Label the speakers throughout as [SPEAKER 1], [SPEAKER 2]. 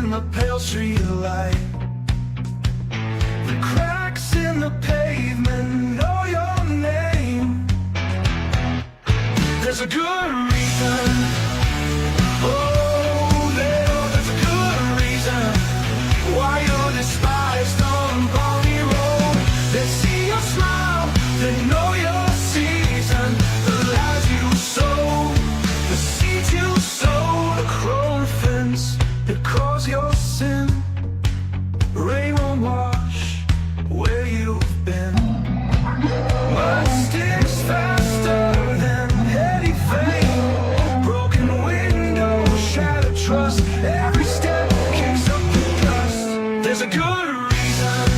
[SPEAKER 1] in the pale street light. The cracks in the pavement know your name. There's a good reason. Oh, there's a good reason why you're despised on Bonnie Road. They see your smile, they know your season. The lies you sow, the seeds you sow, the crown fence that caused your sin. Rain won't wash where you've been. Mud sticks faster than heady fame. Broken windows, shattered trust. Every step kicks up the dust. There's a good reason.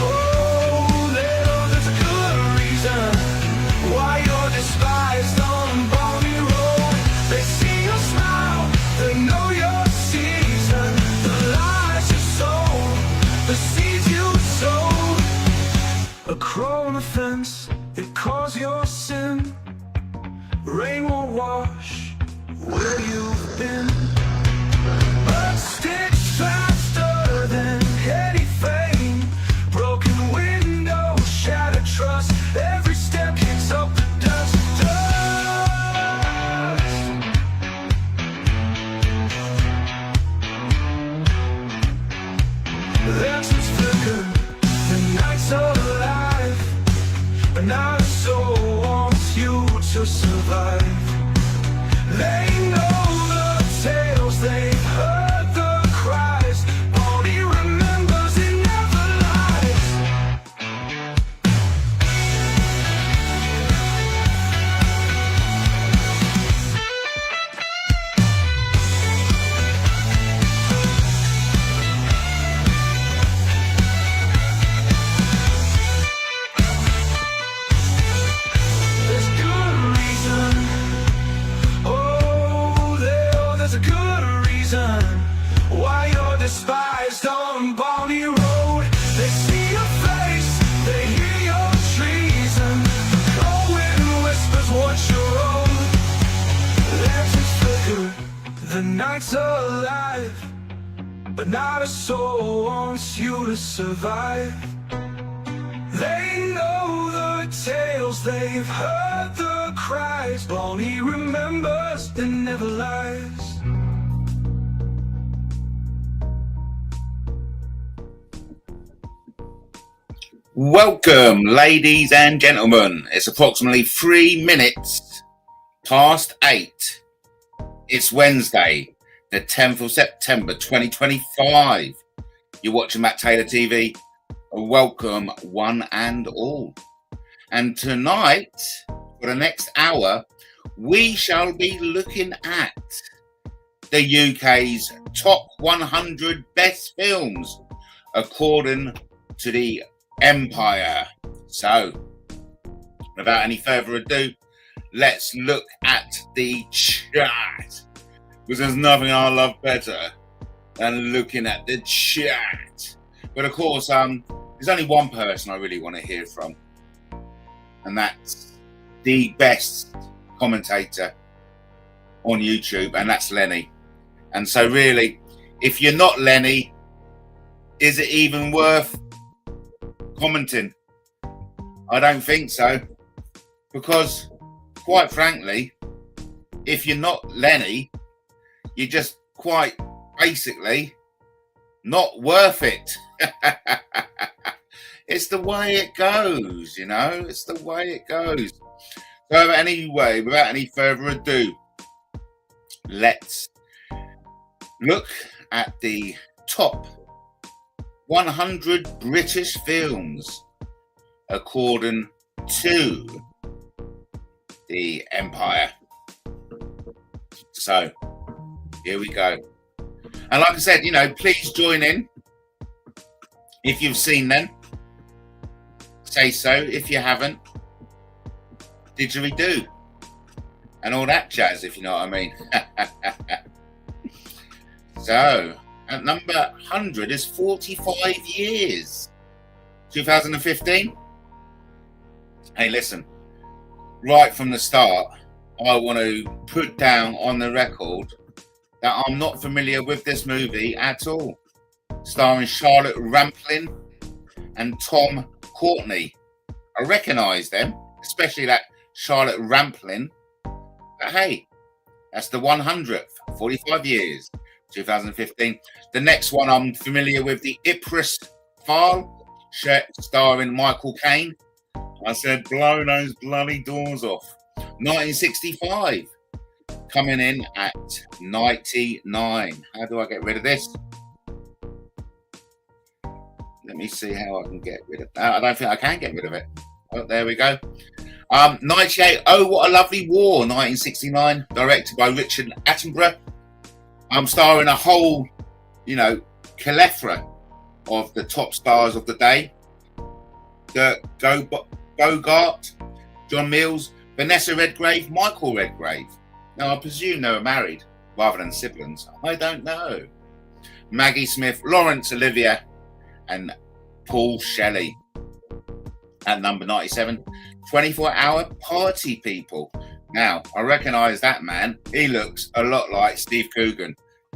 [SPEAKER 1] Oh, there's a good reason why you're despised on Bonnie Road. They see your smile, they know your season. The lies you sow, the seeds you sowed. A crow on the fence, it caused your sin. Rain won't wash where you've been. But sticks faster than heady fame. Broken windows, shattered trust. Every step kicks up the dust. Lanterns flicker, the nights are alive, but not a soul wants you to survive. They know the tales, they've heard the cries. Bonnie remembers, it never lies. There's good reason. Oh, there's a good reason why you're despised on Bonnie Road. They see your face, they hear your treason. The cold wind whispers what's your own. Lanterns flicker, the nights are alive, but not a soul wants you to survive. They know the tales, they've heard the cries. Bonnie remembers, it never lies.
[SPEAKER 2] Welcome, ladies and gentlemen. It's approximately 3 minutes past 8. It's Wednesday, the 10th of September, 2025. You're watching Matt Taylor TV. Welcome, one and all. And tonight, for the next hour, we shall be looking at the UK's top 100 best films according to the Empire. So, without any further ado, let's look at the chat, because there's nothing I love better than looking at the chat. But of course, there's only one person I really want to hear from, and that's the best commentator on YouTube, and that's Lenny. And so really, if you're not Lenny, is it even worth commenting? I don't think so, because quite frankly, if you're not Lenny, you're just quite basically not worth it. It's the way it goes, you know, it's the way it goes. So anyway, without any further ado, let's look at the top 100 British films according to the Empire. So here we go. And like I said, you know, please join in if you've seen them. Say so. If you haven't, didgeridoo and all that jazz, if you know what I mean. So at number 100 is 45 years. 2015. Hey, listen, right from the start, I want to put down on the record that I'm not familiar with this movie at all. Starring Charlotte Rampling and Tom Courtney. I recognise them, especially that Charlotte Rampling. But hey, that's the 100th, 45 years, 2015. The next one I'm familiar with, the Ipcress File, starring Michael Caine. I said, blow those bloody doors off. 1965, coming in at 99. How do I get rid of this? Let me see how I can get rid of that. I don't think I can get rid of it. Oh, there we go. 98, Oh, What a Lovely War, 1969, directed by Richard Attenborough. I'm starring a whole, plethora of the top stars of the day. Bogart, John Mills, Vanessa Redgrave, Michael Redgrave. Now, I presume they were married rather than siblings. I don't know. Maggie Smith, Laurence Olivier, and Paul Shelley. At number 97, 24-Hour Party People. Now, I recognise that man. He looks a lot like Steve Coogan,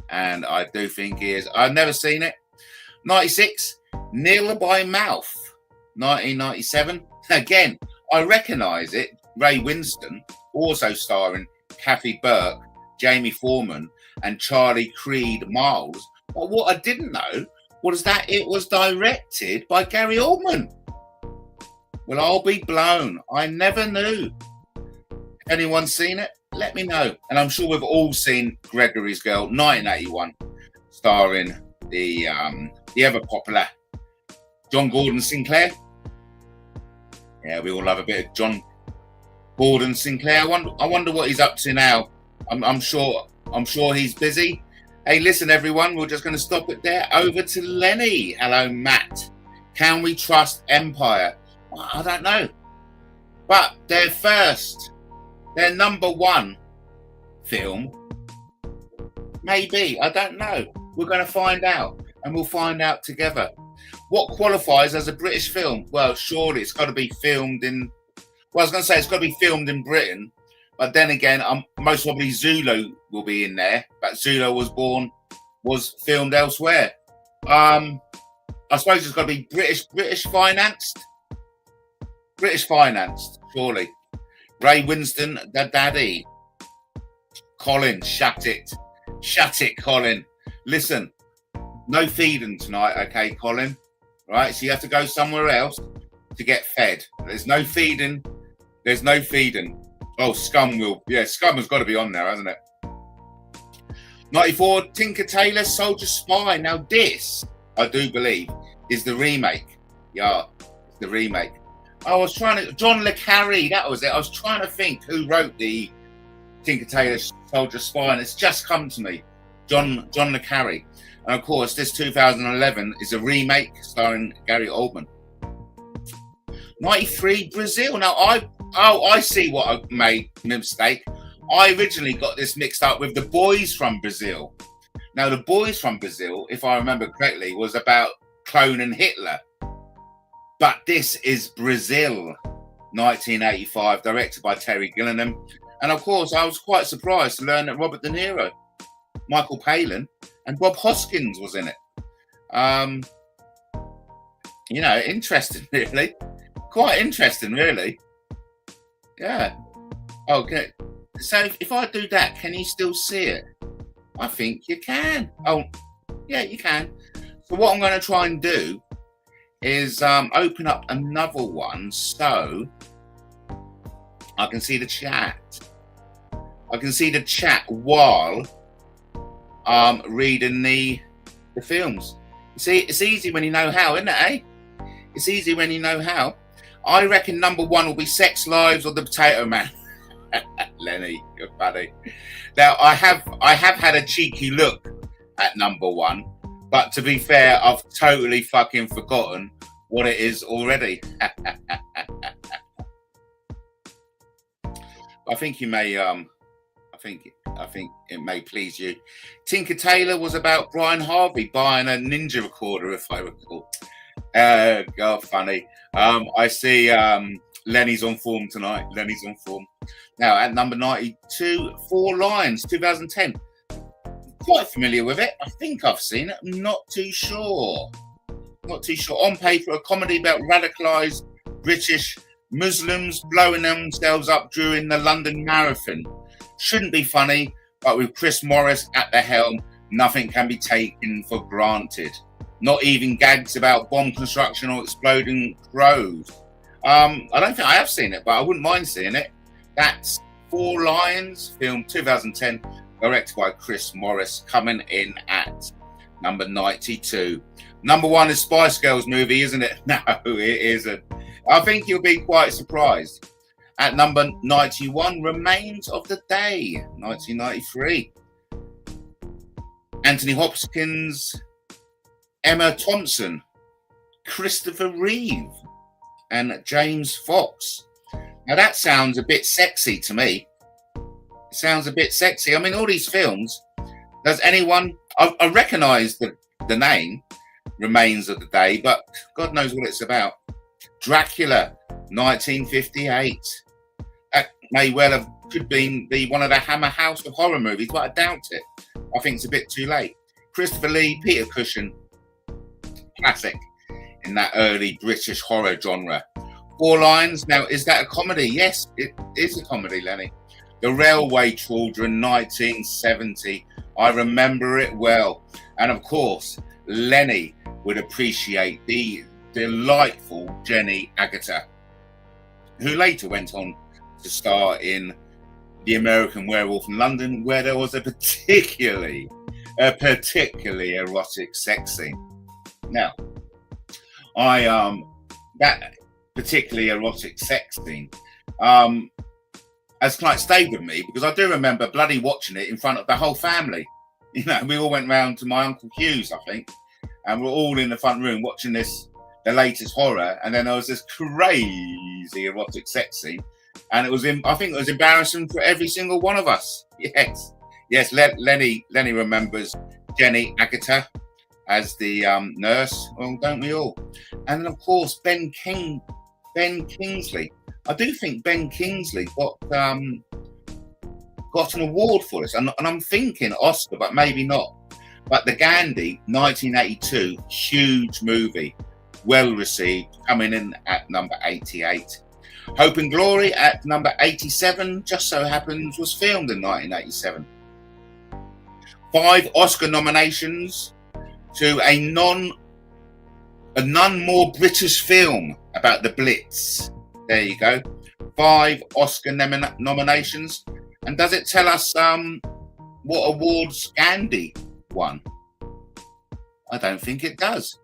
[SPEAKER 2] and I do think he is. I've never seen it. 96, Neil by Mouth. 1997. Again, I recognise it. Ray Winston, also starring Kathy Burke, Jamie Foreman, and Charlie Creed Miles. But what I didn't know was that it was directed by Gary Oldman. Well, I'll be blown. I never knew. If anyone's seen it, let me know. And I'm sure we've all seen Gregory's Girl, 1981, starring the ever popular John Gordon Sinclair. Yeah, we all love a bit of John Gordon Sinclair. I wonder what he's up to now. I'm sure he's busy. Hey, listen, everyone, we're just going to stop it there. Over to Lenny. Hello, Matt. Can we trust Empire? Well, I don't know. But their number one film, maybe. I don't know. We're going to find out, and we'll find out together. What qualifies as a British film? Well, surely it's got to be filmed in... Well, I was going to say it's got to be filmed in Britain, but then again, most probably Zulu will be in there. But Zulu was filmed elsewhere. I suppose it's got to be British financed. British financed, surely. Ray Winston, the daddy. Colin, shut it. Shut it, Colin. Listen, no feeding tonight, okay, Colin? Right, so you have to go somewhere else to get fed. There's no feeding. There's no feeding. Oh, Scum will. Yeah, Scum has got to be on there, hasn't it? 94, Tinker Tailor Soldier Spy. Now this, I do believe, is the remake. Yeah, it's the remake. I was trying to... John le Carre, that was it. I was trying to think who wrote the Tinker Tailor Soldier Spy, and it's just come to me. John le Carre. And of course, this 2011 is a remake starring Gary Oldman. 93, Brazil. Now, I see what I made a mistake. I originally got this mixed up with The Boys from Brazil. Now, The Boys from Brazil, if I remember correctly, was about cloning Hitler. But this is Brazil, 1985, directed by Terry Gilliam. And of course, I was quite surprised to learn that Robert De Niro, Michael Palin, and Bob Hoskins was in it. Interesting, really. Quite interesting, really. Yeah. Okay. So if I do that, can you still see it? I think you can. Oh, yeah, you can. So what I'm going to try and do is open up another one so I can see the chat. I can see the chat while reading the films. You see, it's easy when you know how, isn't it, eh? It's easy when you know how. I reckon number one will be Sex Lives or The Potato Man. Lenny, you're funny. Now, I have had a cheeky look at number one, but to be fair, I've totally fucking forgotten what it is already. I think you may I think it may please you. Tinker Tailor was about Brian Harvey buying a ninja recorder, if I recall. God, funny. I see Lenny's on form tonight. Lenny's on form. Now, at number 92, Four Lions, 2010. quite familiar with it. I think I've seen it. I'm not too sure. Not too sure. On paper, a comedy about radicalised British Muslims blowing themselves up during the London Marathon. Shouldn't be funny, but with Chris Morris at the helm, nothing can be taken for granted. Not even gags about bomb construction or exploding crows. I don't think I have seen it, but I wouldn't mind seeing it. That's Four Lions, film 2010, directed by Chris Morris, coming in at number 92. Number one is Spice Girls movie, isn't it? No, it isn't. I think you'll be quite surprised. At number 91, Remains of the Day, 1993. Anthony Hopkins, Emma Thompson, Christopher Reeve, and James Fox. Now that sounds a bit sexy to me. It sounds a bit sexy. I mean, all these films, does anyone... I recognise the name, Remains of the Day, but God knows what it's about. Dracula, 1958. That may well have could be one of the Hammer House of horror movies, but I doubt it. I think it's a bit too late. Christopher Lee, Peter Cushing, classic in that early British horror genre. Four Lions, now is that a comedy? Yes, it is a comedy, Lenny. The Railway Children, 1970. I remember it well. And of course, Lenny would appreciate the delightful Jenny Agutter, who later went on to star in The American Werewolf in London, where there was a particularly erotic sex scene. Now, that particularly erotic sex scene has quite stayed with me, because I do remember bloody watching it in front of the whole family. You know, we all went round to my Uncle Hugh's, I think, and we're all in the front room watching the latest horror, and then there was this crazy erotic sex scene, and I think it was embarrassing for every single one of us. Yes, Lenny remembers Jenny Agutter as the nurse. Well, don't we all? And then of course Ben Kingsley. I do think Ben Kingsley got an award for this, and I'm thinking Oscar, but maybe not. But The Gandhi, 1982, huge movie, well received, coming in at number 88. Hope and Glory at number 87, just so happens was filmed in 1987. 5 Oscar nominations to a none more British film about the Blitz. There you go. 5 Oscar nominations. And does it tell us what awards Gandhi won? I don't think it does.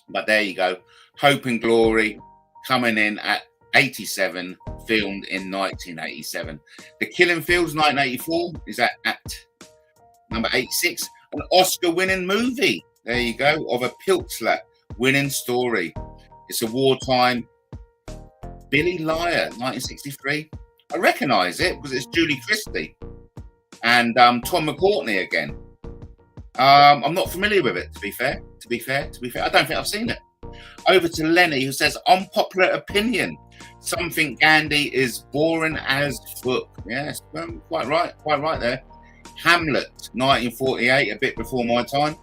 [SPEAKER 2] But there you go. Hope and Glory coming in at 87, filmed in 1987. The Killing Fields, 1984, is at number 86. An Oscar-winning movie, there you go, of a Piltzler winning story. It's a wartime Billy Liar, 1963. I recognise it because it's Julie Christie and Tom McCourtney again. I'm not familiar with it, to be fair. I don't think I've seen it. Over to Lenny, who says, unpopular opinion. Something Gandhi is boring as fuck. Yes, quite right there. Hamlet, 1948, a bit before my time.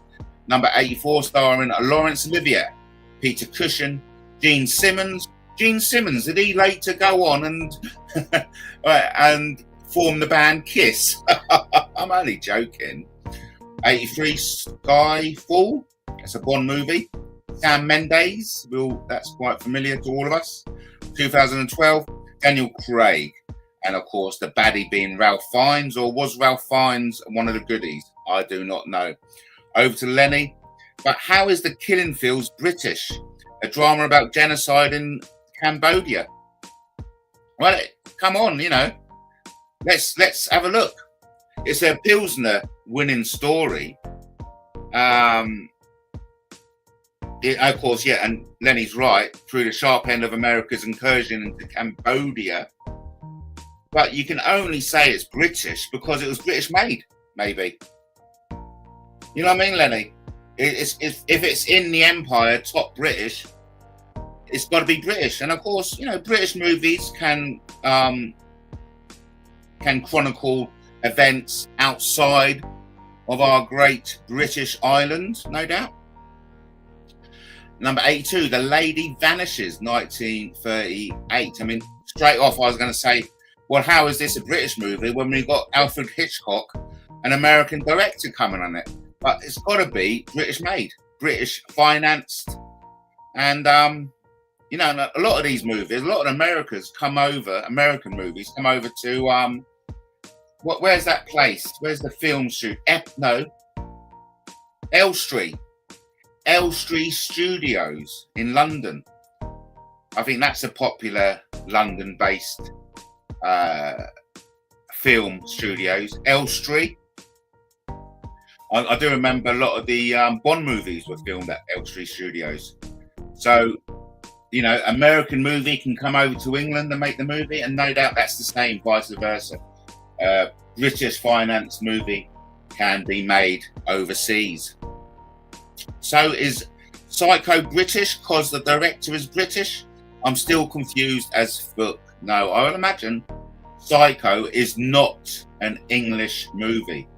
[SPEAKER 2] Number 84, starring Laurence Olivier, Peter Cushing, Gene Simmons. Gene Simmons, did he later go on and form the band Kiss? I'm only joking. 83, Skyfall. That's a Bond movie. Sam Mendes, that's quite familiar to all of us. 2012, Daniel Craig. And of course, the baddie being Ralph Fiennes, or was Ralph Fiennes one of the goodies? I do not know. Over to Lenny. But how is The Killing Fields British? A drama about genocide in Cambodia. Well, come on, let's have a look. It's a Pilsner winning story. Of course, yeah, and Lenny's right, through the sharp end of America's incursion into Cambodia. But you can only say it's British because it was British made, maybe. You know what I mean, Lenny? If it's in the Empire, top British, it's got to be British. And of course, British movies can chronicle events outside of our great British island, no doubt. Number 82, The Lady Vanishes, 1938. I mean, straight off, I was going to say, well, how is this a British movie when we've got Alfred Hitchcock, an American director, coming on it? But it's got to be British made, British financed. And, you know, a lot of these movies, a lot of American movies come over to, where's that place? Where's the film shoot? Elstree. Elstree Studios in London. I think that's a popular London-based film studios. Elstree. I do remember a lot of the Bond movies were filmed at Elstree Studios. So, you know, American movie can come over to England and make the movie, and no doubt that's the same, vice versa. British financed movie can be made overseas. So is Psycho British because the director is British? I'm still confused as fuck. No, I would imagine Psycho is not an English movie,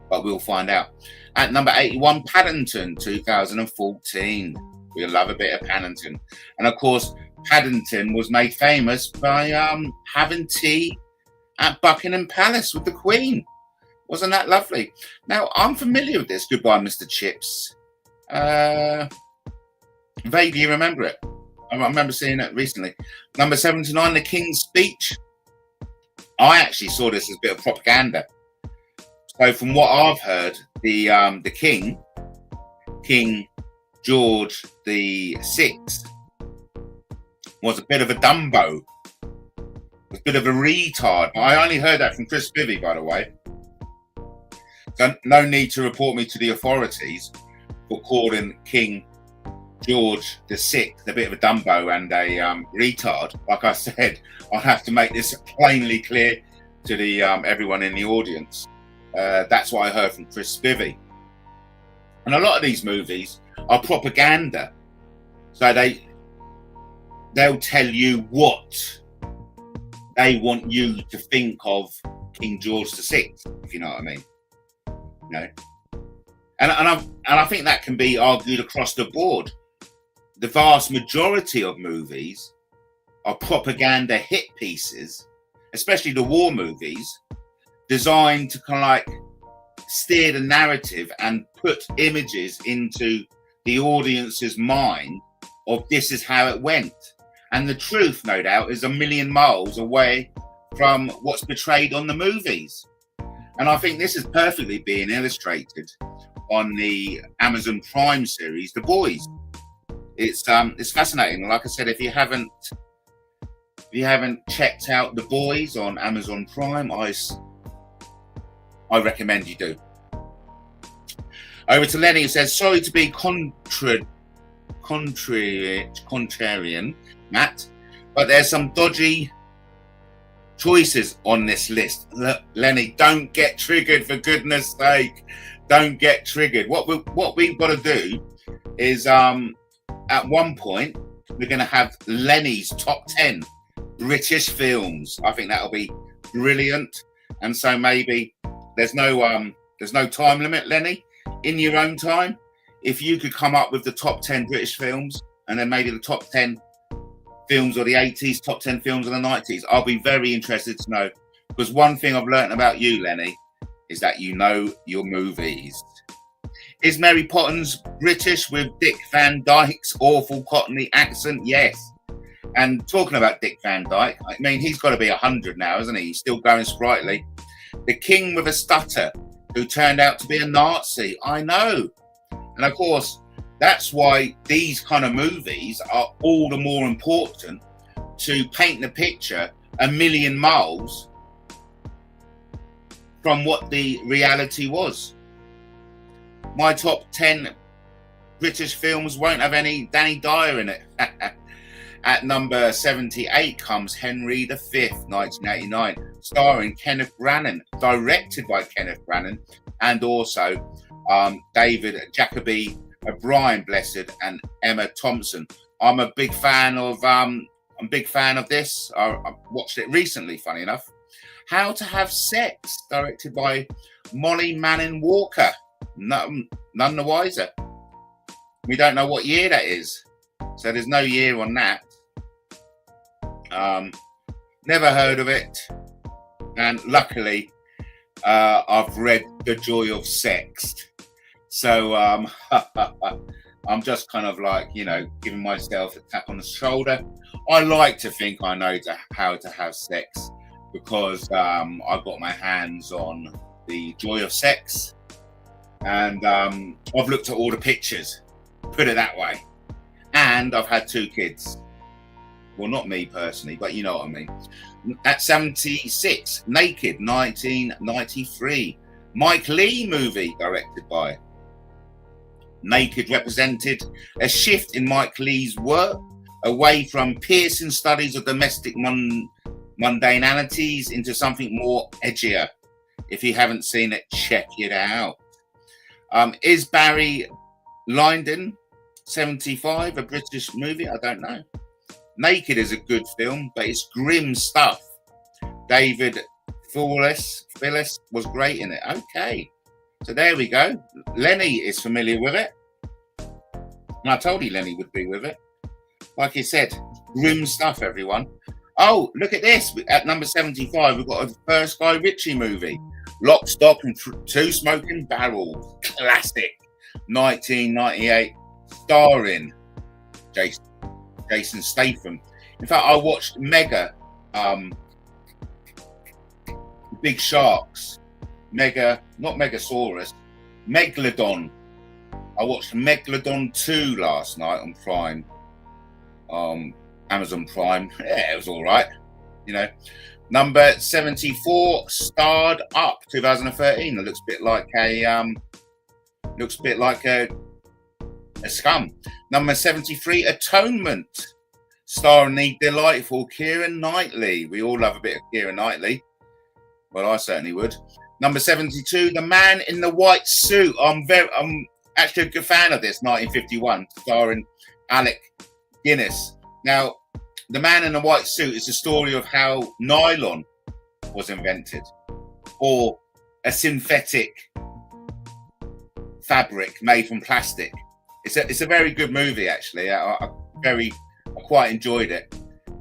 [SPEAKER 2] but we'll find out. At number 81, Paddington, 2014. We love a bit of Paddington. And of course, Paddington was made famous by having tea at Buckingham Palace with the Queen. Wasn't that lovely? Now, I'm familiar with this. Goodbye, Mr. Chips. Vaguely remember it. I remember seeing it recently. Number 79, The King's Speech. I actually saw this as a bit of propaganda. So from what I've heard, the King George VI, was a bit of a Dumbo. Was a bit of a retard. I only heard that from Chris Bivvy, by the way. So no need to report me to the authorities for calling King George VI a bit of a Dumbo and a retard. Like I said, I'll have to make this plainly clear to the everyone in the audience. That's what I heard from Chris Bivvy. And a lot of these movies are propaganda. So they'll tell you what they want you to think of King George VI, if you know what I mean. You know? And I think that can be argued across the board. The vast majority of movies are propaganda hit pieces, especially the war movies, designed to kind of like steer the narrative and put images into the audience's mind of this is how it went. And the truth, no doubt, is a million miles away from what's portrayed on the movies. And I think this is perfectly being illustrated on the Amazon Prime series, The Boys. It's fascinating. Like I said, if you haven't checked out The Boys on Amazon Prime, I recommend you do. Over to Lenny, who says, sorry to be contrarian, Matt, but there's some dodgy choices on this list. Look, Lenny, don't get triggered, for goodness sake. Don't get triggered. What we've got to do is at one point we're going to have Lenny's top 10 British films. I think that'll be brilliant. And so maybe there's no time limit, Lenny. In your own time, if you could come up with the top 10 British films and then maybe the top 10 films of the 80s, top 10 films of the 90s, I'll be very interested to know. Because one thing I've learned about you, Lenny, is that you know your movies. Is Mary Poppins British with Dick Van Dyke's awful Cockney accent? Yes. And talking about Dick Van Dyke, I mean, he's got to be 100 now, isn't he? He's still going sprightly. The King with a Stutter, who turned out to be a Nazi. I know. And of course, that's why these kind of movies are all the more important, to paint the picture a million miles from what the reality was. My top 10 British films won't have any Danny Dyer in it. At number 78 comes Henry V, 1989, starring Kenneth Branagh, directed by Kenneth Branagh, and also David Jacobi, Brian Blessed, and Emma Thompson. I'm a big fan of this. I watched it recently, funny enough. How to Have Sex, directed by Molly Manning Walker. None the wiser. We don't know what year that is, so there's no year on that. Never heard of it, and luckily I've read The Joy of Sex, so I'm just kind of like, you know, giving myself a tap on the shoulder. I like to think I know how to have sex because I got my hands on The Joy of Sex, and I've looked at all the pictures, put it that way, and I've had 2 kids. Well, not me personally, but you know what I mean. At 76, Naked, 1993. Mike Leigh movie directed by. Naked represented a shift in Mike Leigh's work away from piercing studies of domestic mundanalities into something more edgier. If you haven't seen it, check it out. Is Barry Lyndon, 75, a British movie? I don't know. Naked is a good film, but it's grim stuff. David Phillips was great in it. Okay, so there we go. Lenny is familiar with it, and I told you Lenny would be with it. Like he said, grim stuff, everyone. Oh, look at this. At number 75, we've got a first Guy Ritchie movie, Lock, Stock and 2 Smoking Barrels. Classic. 1998, starring Jason Statham. In fact, I watched Big Sharks, not Megasaurus, Megalodon. I watched Megalodon 2 last night on Prime, Amazon Prime. Yeah, it was all right. You know, number 74, Starred Up, 2013. It looks a bit like a Scum. Number 73, Atonement, starring the delightful Keira Knightley. We all love a bit of Keira Knightley. Well, I certainly would. Number 72, The Man in the White Suit. I'm actually a good fan of this, 1951, starring Alec Guinness. Now, The Man in the White Suit is the story of how nylon was invented, or a synthetic fabric made from plastic. It's a very good movie, actually. I quite enjoyed it.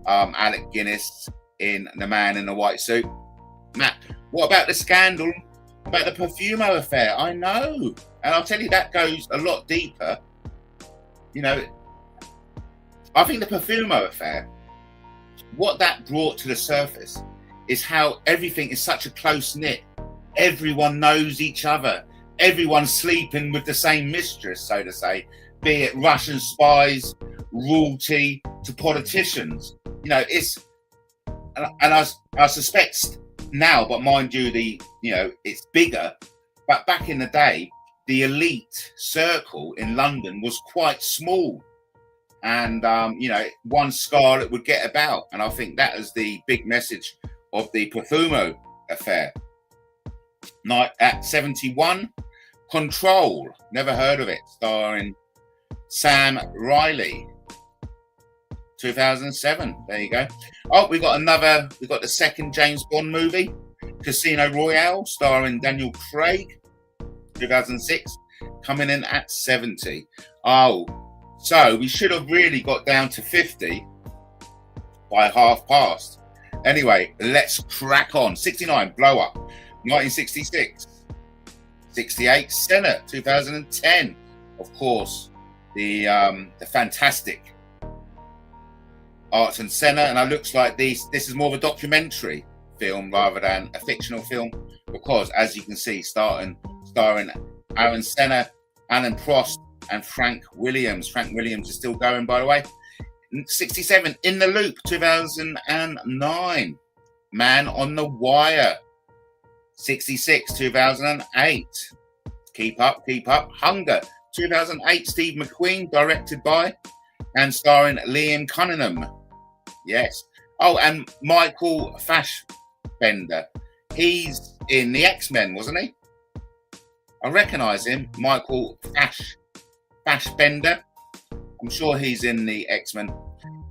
[SPEAKER 2] Alec Guinness in The Man in the White Suit. Matt, what about the scandal about the Profumo affair? I know, and I'll tell you, that goes a lot deeper. You know, I think the Profumo affair, what that brought to the surface is how everything is such a close knit. Everyone knows each other. Everyone's sleeping with the same mistress, so to say, be it Russian spies, royalty, to politicians. You know, and I suspect now, but mind you, it's bigger. But back in the day, the elite circle in London was quite small, and one scarlet would get about. And I think that is the big message of the Profumo affair. At 71, Control, never heard of it, starring Sam Riley, 2007. There you go. Oh, we got the second James Bond movie, Casino Royale, starring Daniel Craig, 2006, coming in at 70. Oh, so we should have really got down to 50 by 1:30. Anyway, let's crack on. 69, Blow Up, 1966. 68, Senna, 2010. Of course, the fantastic Ayrton Senna, and it looks like this is more of a documentary film rather than a fictional film, because as you can see, starring Ayrton Senna, Alan Prost, and Frank Williams. Frank Williams is still going, by the way. 67, In the Loop, 2009. Man on the Wire, 66, 2008. Keep Up. Hunger, 2008. Steve McQueen, directed by and starring Liam Cunningham. Yes. Oh, and Michael Fassbender. He's in the X-Men, wasn't he? I recognise him, Michael Fassbender. I'm sure he's in the X-Men.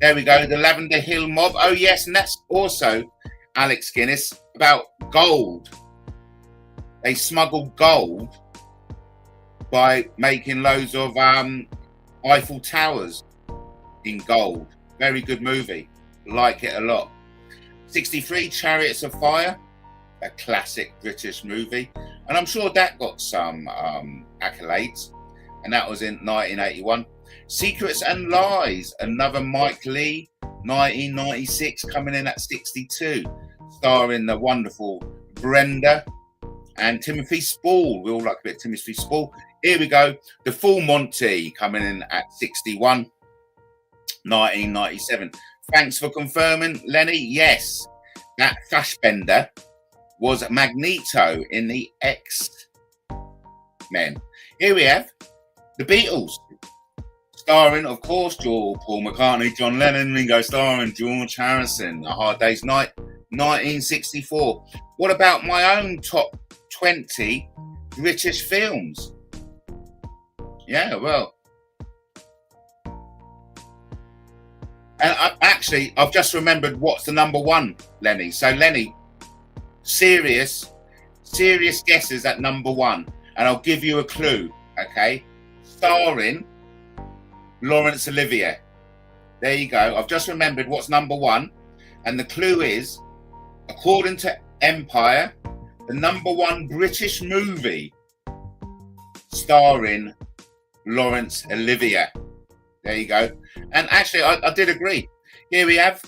[SPEAKER 2] There we go. The Lavender Hill Mob. Oh, yes, and that's also Alex Guinness, about gold. they smuggled gold by making loads of Eiffel Towers in gold. Very good movie. Like it a lot. 63, Chariots of Fire, a classic British movie. And I'm sure that got some accolades. And that was in 1981. Secrets and Lies, another Mike Leigh, 1996, coming in at 62, starring the wonderful Brenda and Timothy Spall. We all like a bit of Timothy Spall. Here we go. The Full Monty, coming in at 61, 1997. Thanks for confirming, Lenny. Yes, that Fassbender was Magneto in the X-Men. Here we have the Beatles, starring, of course, Paul McCartney, John Lennon, Ringo Starr, and George Harrison. A Hard Day's Night, 1964. What about my own top 20 British films? Yeah, well. And I've just remembered what's the number one, Lenny. So, Lenny, serious guesses at number one. And I'll give you a clue, okay? Starring Laurence Olivier. There you go. I've just remembered what's number one. And the clue is, according to Empire, the number one British movie starring Laurence Olivier. There you go. And actually, I did agree. Here we have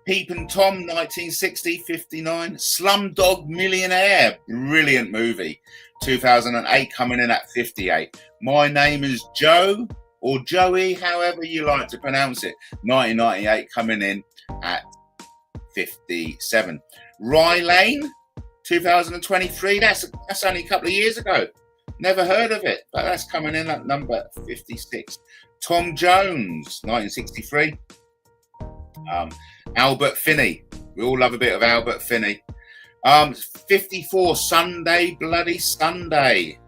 [SPEAKER 2] Peeping Tom, 1960, 59. Slumdog Millionaire, brilliant movie. 2008, coming in at 58. My Name is Joe, or Joey, however you like to pronounce it. 1998, coming in at 57. Rye Lane, 2023. That's only a couple of years ago. Never heard of it, but that's coming in at number 56. Tom Jones, 1963. Albert Finney. We all love a bit of Albert Finney. 54, Sunday Bloody Sunday.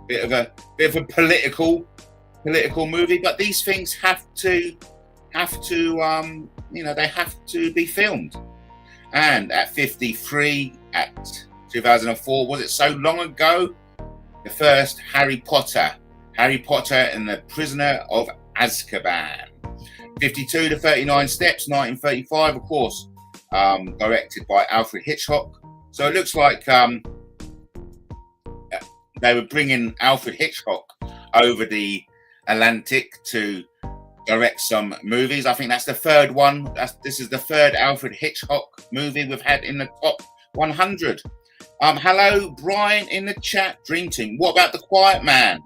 [SPEAKER 2] Bit of a political movie, but these things have to they have to be filmed. And at 53, at 2004, was it so long ago? The first Harry Potter and the Prisoner of Azkaban. 52 to 39 Steps, 1935, of course, directed by Alfred Hitchcock. So it looks like they were bringing Alfred Hitchcock over the Atlantic to direct some movies. I think that's the third one. This is the third Alfred Hitchcock movie we've had in the top 100. Hello, Brian in the chat. Dream Team. What about The Quiet Man?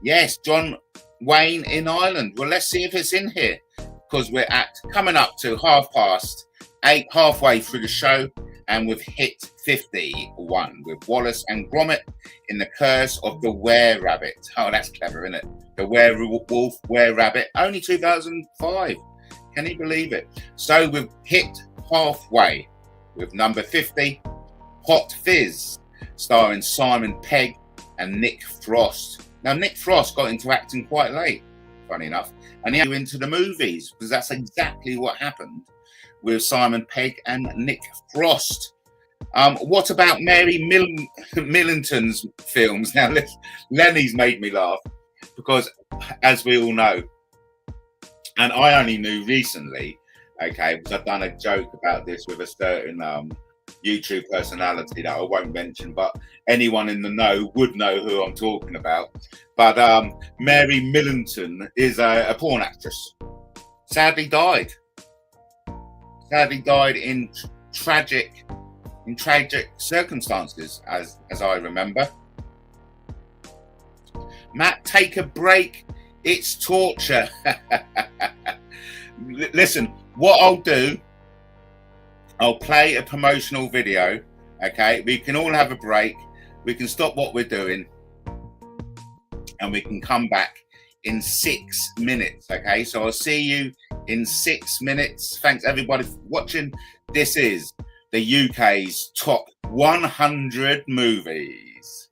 [SPEAKER 2] Yes, John Wayne in Ireland. Well, let's see if it's in here, because we're coming up to 8:30, halfway through the show, and we've hit 51 with Wallace and Gromit in The Curse of the Were-Rabbit. Oh, that's clever, isn't it? The Werewolf, Were-Rabbit, only 2005. Can you believe it? So we've hit halfway with number 50, Hot Fizz, starring Simon Pegg and Nick Frost. Now, Nick Frost got into acting quite late, funny enough, and he went into the movies, because that's exactly what happened with Simon Pegg and Nick Frost. What about Mary Millington's films? Now, Lenny's made me laugh, because as we all know, and I only knew recently, okay, because I've done a joke about this with a certain YouTube personality that I won't mention, but anyone in the know would know who I'm talking about. But Mary Millington is a porn actress. Sadly died in tragic circumstances, as I remember. Matt, take a break. It's torture. Listen, what I'll do, I'll play a promotional video, okay? We can all have a break. We can stop what we're doing, and we can come back in 6 minutes, okay? So I'll see you in 6 minutes. Thanks, everybody, for watching. This is the UK's top 100 movies.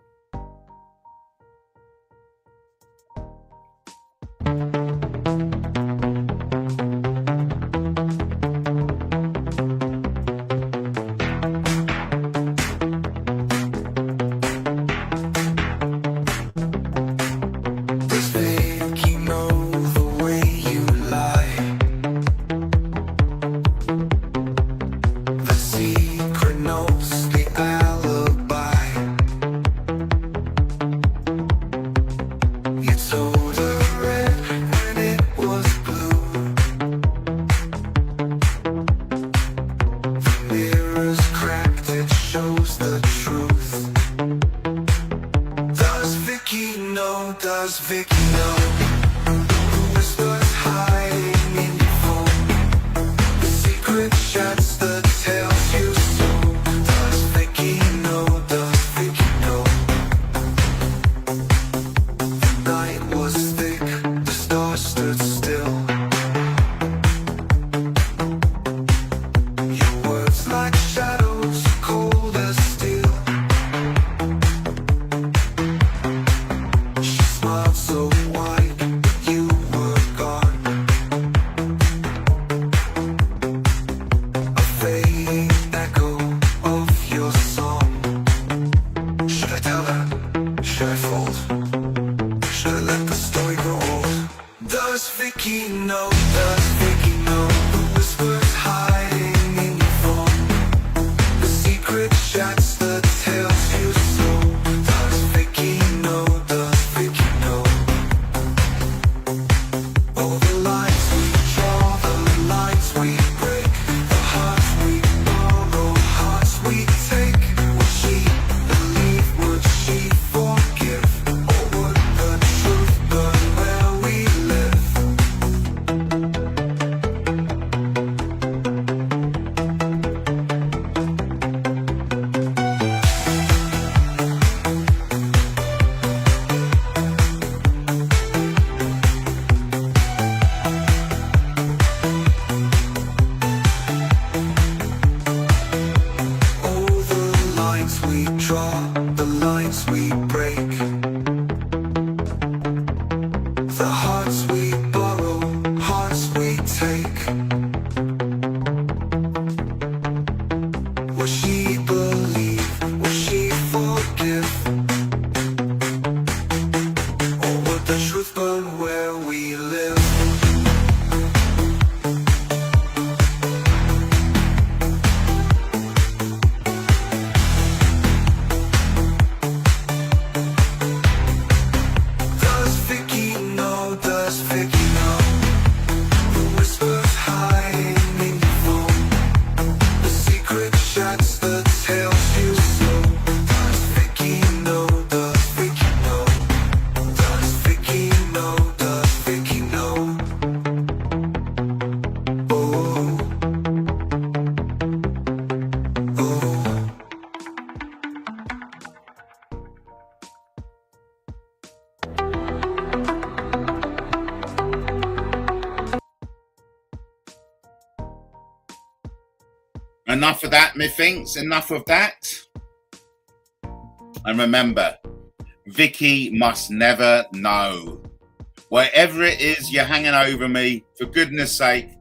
[SPEAKER 1] know the whispers hiding in your phone, the secret chats, the tales you sow. Does Vicky know? Does Vicky know? The night was thick, the stars stood still. Your words like shadows, cold as steel. She smiled so wide, but you were gone. A fading echo of your song. Should I tell her? Should I fold? Should I let the story grow old? Does Vicky know? Does Vicky know the whispers hiding in your phone, the secret chats, the tales you sow? Does Vicky know? Does Vicky know? Oh, the lines we draw, the lines we break, the hearts we borrow, hearts we take. Would she believe? Would she forgive? Or would the truth burn where we live? Oh, the lines we draw, the lines we break, the hearts we borrow, hearts we take. Will she believe? Will she forgive? Or would the truth burn where we live? Does Vicky know? Does Vicky know the whispers hiding in your phone, the secret chats, the tales you sow? Does Vicky know? Does Vicky know? Does Vicky know? Does Vicky know? Oh, oh.
[SPEAKER 2] Enough of that, methinks. Enough of that. And remember, Vicky must never know. Whatever it is you're hanging over me, for goodness sake,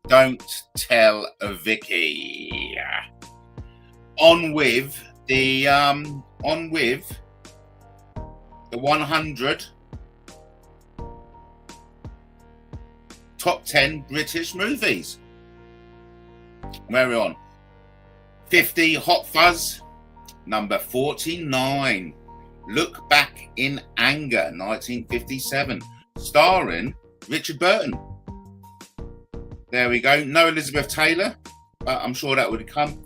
[SPEAKER 2] don't tell Vicky. On with the 100 top 10 British movies. Where are we on? 50, Hot Fuzz, number 49. Look Back in Anger, 1957, starring Richard Burton. There we go. No Elizabeth Taylor, but I'm sure that would come.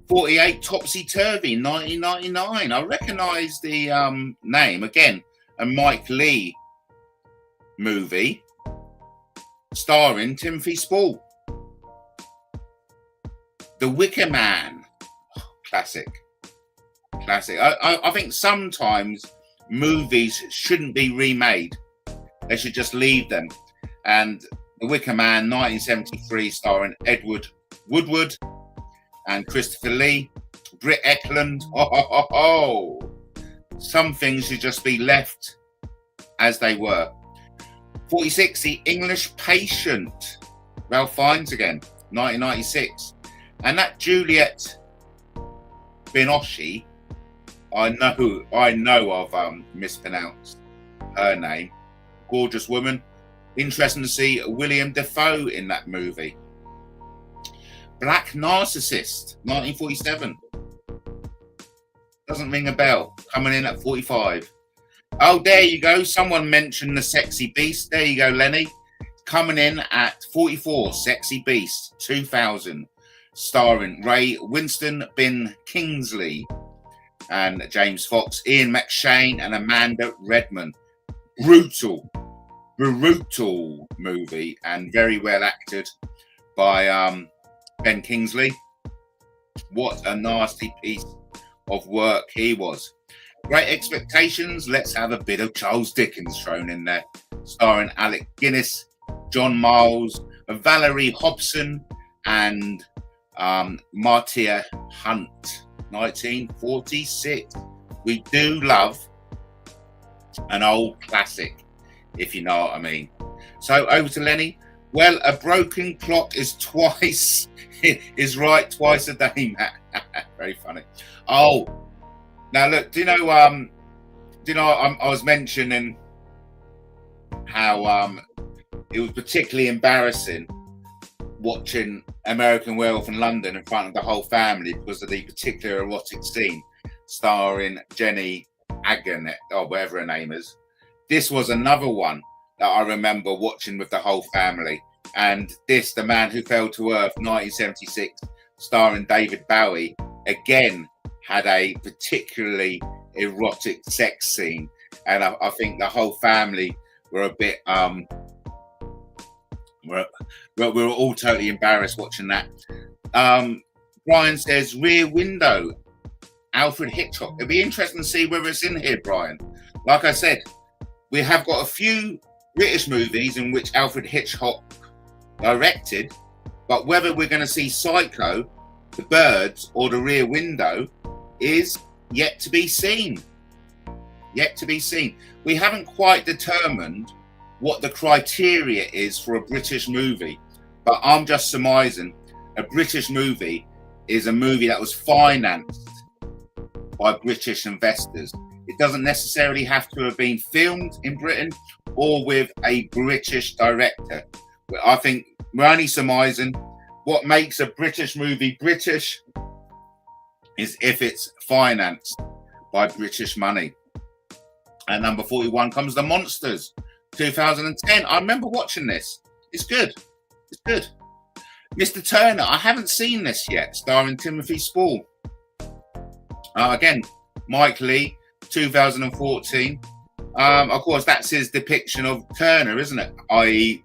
[SPEAKER 2] 48, Topsy Turvy, 1999. I recognise the name again. A Mike Leigh movie starring Timothy Spall. The Wicker Man. Classic. I think sometimes movies shouldn't be remade. They should just leave them. And The Wicker Man, 1973, starring Edward Woodward and Christopher Lee, Britt Eklund. Some things should just be left as they were. 46, The English Patient, Ralph Fiennes again, 1996. And that Juliette Binoche, I know I've mispronounced her name. Gorgeous woman. Interesting to see William Dafoe in that movie. Black Narcissist, 1947. Doesn't ring a bell. Coming in at 45. Oh, there you go. Someone mentioned The Sexy Beast. There you go, Lenny. Coming in at 44, Sexy Beast, 2000. Starring Ray Winston, Ben Kingsley, and James Fox, Ian McShane, and Amanda Redman. Brutal. brutal movie and very well acted by Ben Kingsley. What a nasty piece of work he was. Great Expectations, let's have a bit of Charles Dickens thrown in there, starring Alec Guinness, John Miles, Valerie Hobson, and Martia Hunt, 1946. We do love an old classic, if you know what I mean. So over to Lenny. Well, a broken clock is twice is right twice a day, Matt. Very funny. Oh, now look, I was mentioning how it was particularly embarrassing watching American Werewolf in London in front of the whole family because of the particular erotic scene starring Jenny Agan, or whatever her name is. This was another one that I remember watching with the whole family. And this, The Man Who Fell to Earth, 1976, starring David Bowie, again had a particularly erotic sex scene. And I think the whole family were a bit, we were all totally embarrassed watching that. Brian says, Rear Window, Alfred Hitchcock. It'd be interesting to see whether it's in here, Brian. Like I said, we have got a few British movies in which Alfred Hitchcock directed, but whether we're going to see Psycho, The Birds, or The Rear Window is yet to be seen. Yet to be seen. We haven't quite determined what the criteria is for a British movie, but I'm just surmising a British movie is a movie that was financed by British investors. It doesn't necessarily have to have been filmed in Britain or with a British director. I think we're only surmising. What makes a British movie British is if it's financed by British money. And number 41 comes The Monsters, 2010. I remember watching this. It's good. It's good. Mr. Turner, I haven't seen this yet, starring Timothy Spall. Again, Mike Leigh, 2014. Of course, that's his depiction of Turner, isn't it? i.e.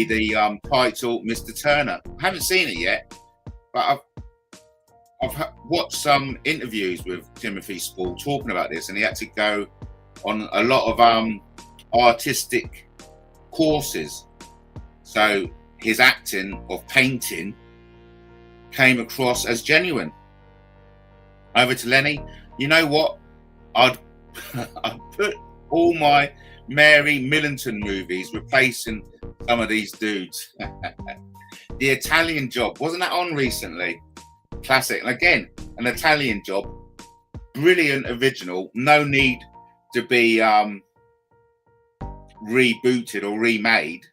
[SPEAKER 2] the title, Mr. Turner. I haven't seen it yet, but I've watched some interviews with Timothy Spall talking about this, and he had to go on a lot of artistic courses. So his acting of painting came across as genuine. Over to Lenny. You know what? I'd put all my Mary Millington movies replacing some of these dudes. The Italian Job, wasn't that on recently? Classic. And again, an Italian Job, brilliant original, no need to be rebooted or remade.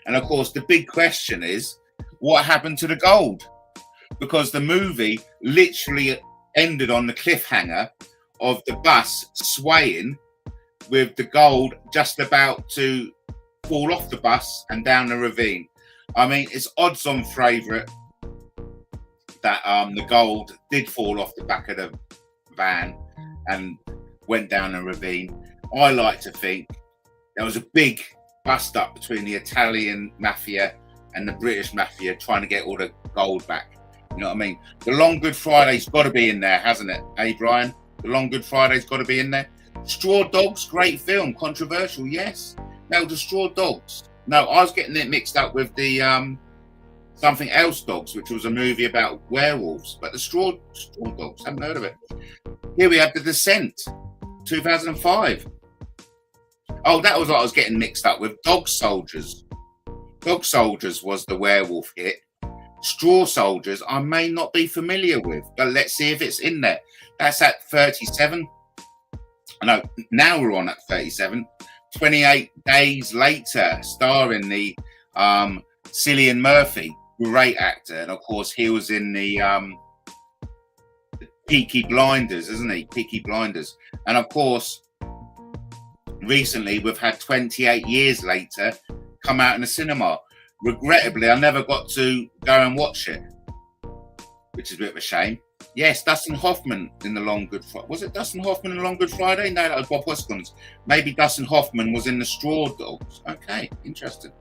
[SPEAKER 2] And of course, the big question is, what happened to the gold? Because the movie literally ended on the cliffhanger of the bus swaying with the gold just about to fall off the bus and down the ravine. I mean, it's odds on favourite that the gold did fall off the back of the van and went down a ravine. I like to think there was a big bust up between the Italian mafia and the British mafia trying to get all the gold back. You know what I mean? The Long Good Friday's got to be in there, hasn't it? Hey, Brian? The Long Good Friday's got to be in there. Straw Dogs, great film. Controversial, yes. No, the Straw Dogs. No, I was getting it mixed up with the Something Else Dogs, which was a movie about werewolves. But the Straw Dogs, haven't heard of it. Here we have The Descent, 2005. Oh, that was what I was getting mixed up with. Dog Soldiers. Dog Soldiers was the werewolf hit. Straw Soldiers, I may not be familiar with, but let's see if it's in there. That's at 37. No, now we're on at 37. 28 Days Later, starring the Cillian Murphy, great actor. And of course, he was in the Peaky Blinders, isn't he? Peaky Blinders. And of course, recently we've had 28 Years Later come out in the cinema. Regrettably, I never got to go and watch it. which is a bit of a shame. Yes, Dustin Hoffman in the Long Good Friday. Was it Dustin Hoffman in the Long Good Friday? No, that was Bob Hoskins. Maybe Dustin Hoffman was in the Straw Dogs. Okay, interesting.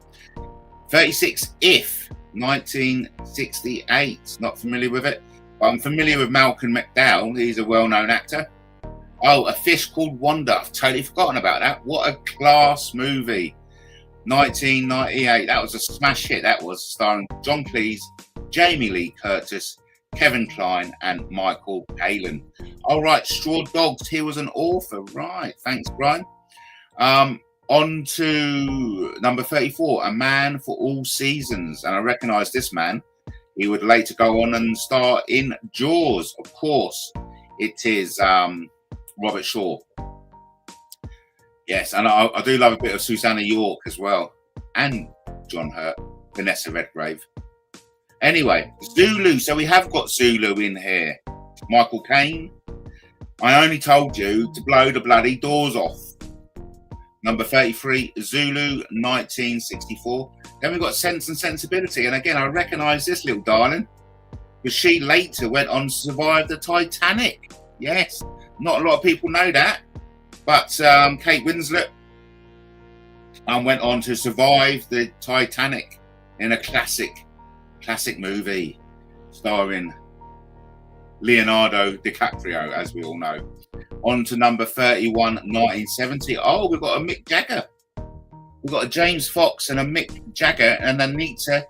[SPEAKER 2] 36 If, 1968. Not familiar with it. I'm familiar with Malcolm McDowell. He's a well-known actor. Oh, A Fish Called Wanda. I've totally forgotten about that. What a class movie. 1998. That was a smash hit. That was starring John Cleese, Jamie Lee Curtis, Kevin Kline, and Michael Palin. All right, Straw Dogs. He was an author. Right. Thanks, Brian. On to number 34, A Man for All Seasons. And I recognise this man. He would later go on and star in Jaws. Of course, it is Robert Shaw. Yes, and I do love a bit of Susanna York as well. And John Hurt, Vanessa Redgrave. Anyway, Zulu. So we have got Zulu in here. Michael Caine. I only told you to blow the bloody doors off. Number 33, Zulu, 1964. Then we've got Sense and Sensibility. And again, I recognise this little darling, because she later went on to survive the Titanic. Yes, not a lot of people know that. But Kate Winslet went on to survive the Titanic in a classic movie starring Leonardo DiCaprio, as we all know. On to number 31, 1970. Oh, we've got a Mick Jagger. We've got a James Fox and a Mick Jagger and Anita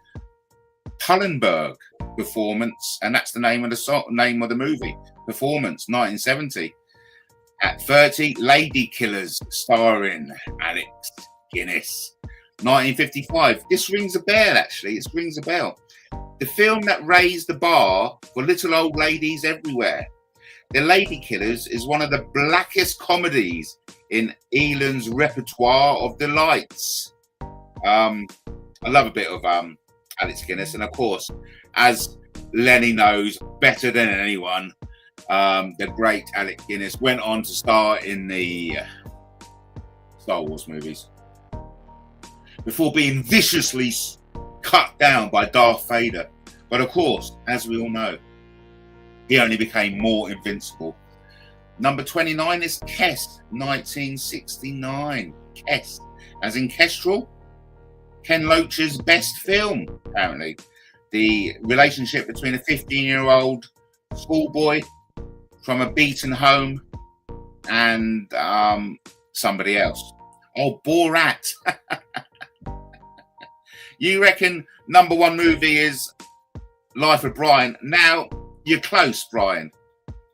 [SPEAKER 2] Pallenberg performance, and that's the name of the song, name of the movie. Performance, 1970. At 30, Lady Killers, starring Alex Guinness. 1955. This rings a bell, actually. It rings a bell. The film that raised the bar for little old ladies everywhere. The Lady Killers is one of the blackest comedies in Eland's repertoire of delights. I love a bit of Alex Guinness, and of course, as Lenny knows better than anyone, the great Alex Guinness went on to star in the Star Wars movies before being viciously cut down by Darth Vader. But of course, as we all know, he only became more invincible. Number 29 is Kess, 1969. Kess, as in Kestrel, Ken Loach's best film, apparently. The relationship between a 15-year-old schoolboy from a beaten home and somebody else. Oh, Borat. You reckon number one movie is Life of Brian? Now, you're close, Brian.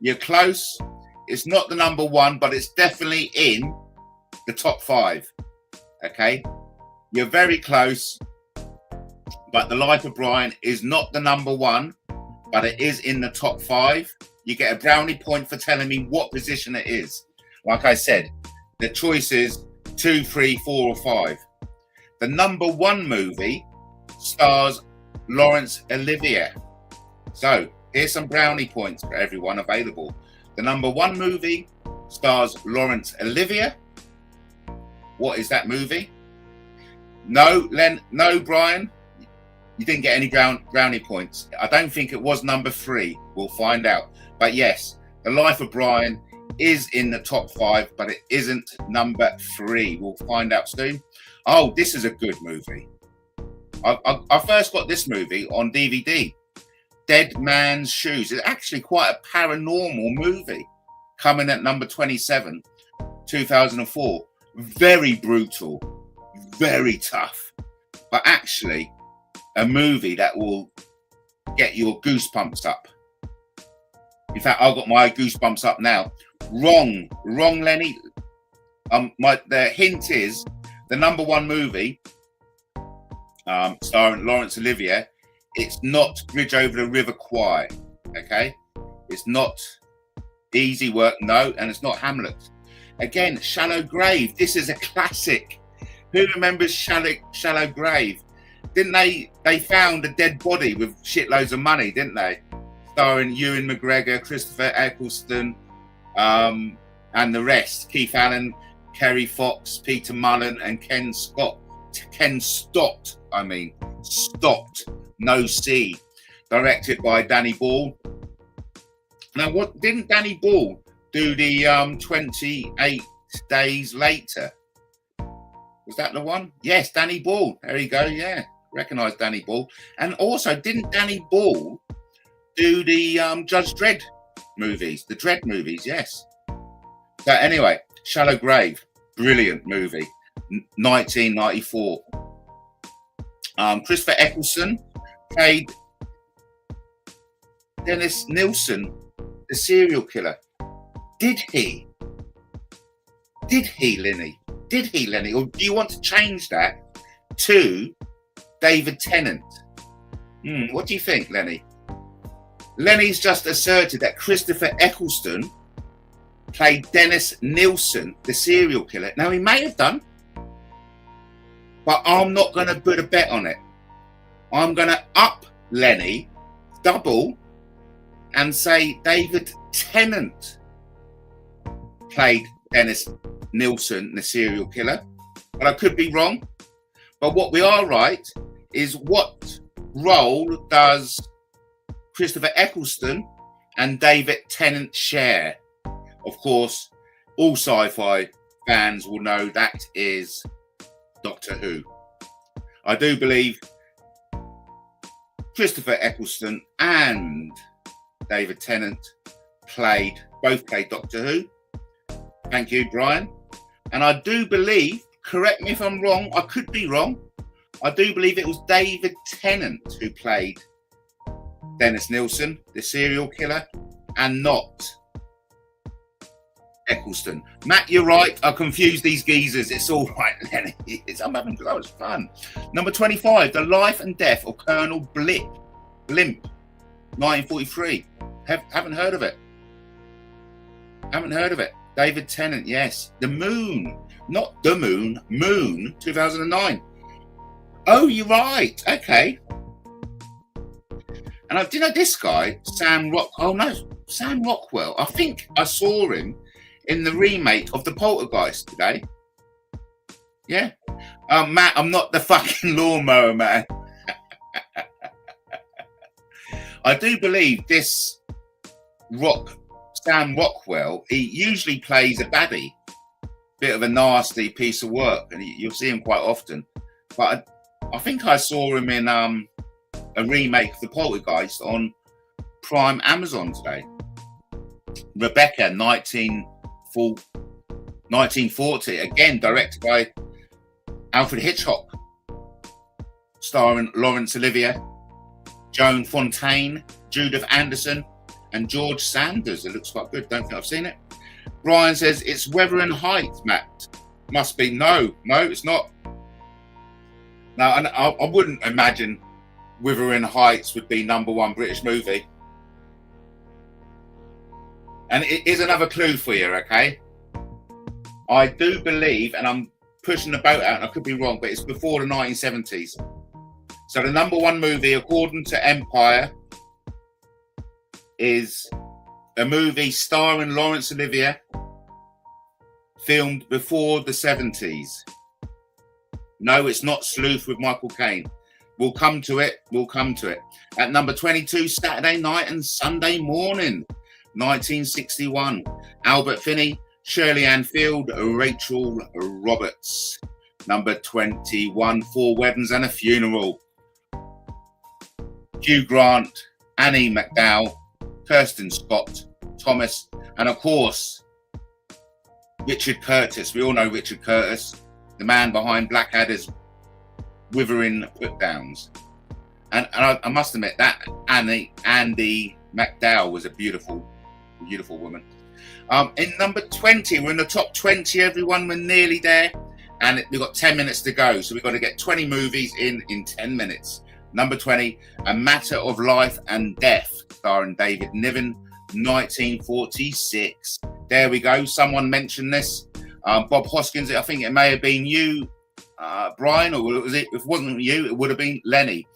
[SPEAKER 2] You're close. It's not the number one, but it's definitely in the top 5. Okay? You're very close. But The Life of Brian is not the number one, but it is in the top 5. You get a brownie point for telling me what position it is. Like I said, the choice is 2, 3, 4, or 5. The number one movie stars Laurence Olivier. So here's some brownie points for everyone available. The number one movie stars Laurence Olivier. What is that movie? No, no, Brian. You didn't get any brownie points. I don't think it was number 3. We'll find out. But yes, The Life of Brian is in the top 5, but it isn't number 3. We'll find out soon. Oh, this is a good movie. I first got this movie on DVD. Dead Man's Shoes. It's actually quite a paranormal movie. Coming at number 27, 2004. Very brutal, very tough, but actually a movie that will get your goosebumps up. In fact, I've got my goosebumps up now. Wrong, Lenny. The hint is the number one movie starring Laurence Olivier. It's not Bridge Over the River Kwai. Okay, it's not Easy Work. No, and it's not Hamlet. Again, Shallow Grave. This is a classic. Who remembers Shallow Grave? Didn't they found a dead body with shitloads of money, didn't they? Starring Ewan McGregor, Christopher Eccleston, and the rest. Keith Allen, Kerry Fox, Peter Mullen, and Ken Stott. No C. directed by Danny Ball. Now, what didn't Danny Ball do the 28 Days Later? Was that the one? Yes, Danny Ball. There you go. Yeah, recognise Danny Ball. And also, didn't Danny Ball do the Judge Dredd movies? The Dredd movies, yes. So anyway, Shallow Grave, brilliant movie, 1994. Christopher Eccleston played Dennis Nilsen, the serial killer. Did he? Did he, Lenny? Did he, Lenny? Or do you want to change that to David Tennant? What do you think, Lenny? Lenny's just asserted that Christopher Eccleston played Dennis Nilsen, the serial killer. Now, he may have done, but I'm not going to put a bet on it. I'm going to up Lenny, double, and say David Tennant played Dennis Nilsen, the serial killer. But I could be wrong. But what we are right is, what role does Christopher Eccleston and David Tennant share? Of course, all sci-fi fans will know that is Doctor Who. I do believe Christopher Eccleston and David Tennant both played Doctor Who. Thank you, Brian. And I do believe, correct me if I'm wrong, I could be wrong, I do believe it was David Tennant who played Dennis Nilsen, the serial killer, and not Eccleston. Matt, you're right. I confused these geezers. It's all right, Lenny. I'm having so much fun. Number 25, The Life and Death of Colonel Blimp, 1943. Haven't heard of it. Haven't heard of it. David Tennant, yes. The Moon, not The Moon, Moon, 2009. Oh, you're right. Okay. And do you know this guy, Sam Rockwell? I think I saw him in the remake of The Poltergeist today. Yeah. Matt, I'm not the fucking lawnmower man. I do believe this Sam Rockwell, he usually plays a baddie. Bit of a nasty piece of work, and you'll see him quite often. But I think I saw him in a remake of The Poltergeist on Prime Amazon today. Rebecca, 1940, again directed by Alfred Hitchcock, starring Laurence Olivier, Joan Fontaine, Judith Anderson, and George Sanders. It looks quite good. Don't think I've seen it. Brian says it's Wuthering Heights, Matt. Must be. No, it's not. Now, I wouldn't imagine Wuthering Heights would be #1 British movie. And it is another clue for you, okay? I do believe, and I'm pushing the boat out, and I could be wrong, but it's before the 1970s. So the #1 movie, according to Empire, is a movie starring Laurence Olivier, filmed before the 70s. No, it's not Sleuth with Michael Caine. We'll come to it. At number 22, Saturday Night and Sunday Morning, 1961. Albert Finney, Shirley Ann Field, Rachel Roberts. Number 21, Four Weddings and a Funeral. Hugh Grant, Annie MacDowell, Kirsten Scott, Thomas, and of course, Richard Curtis. We all know Richard Curtis, the man behind Blackadder's Withering Put-Downs. And I must admit that Andy MacDowell was a beautiful woman. In number 20, we're in the top 20, everyone. We're nearly there. And we've got 10 minutes to go. So we've got to get 20 movies in 10 minutes. Number 20, A Matter of Life and Death, starring David Niven, 1946. There we go. Someone mentioned this. Bob Hoskins, I think it may have been you, Brian, or was it? If it wasn't you, it would have been Lenny.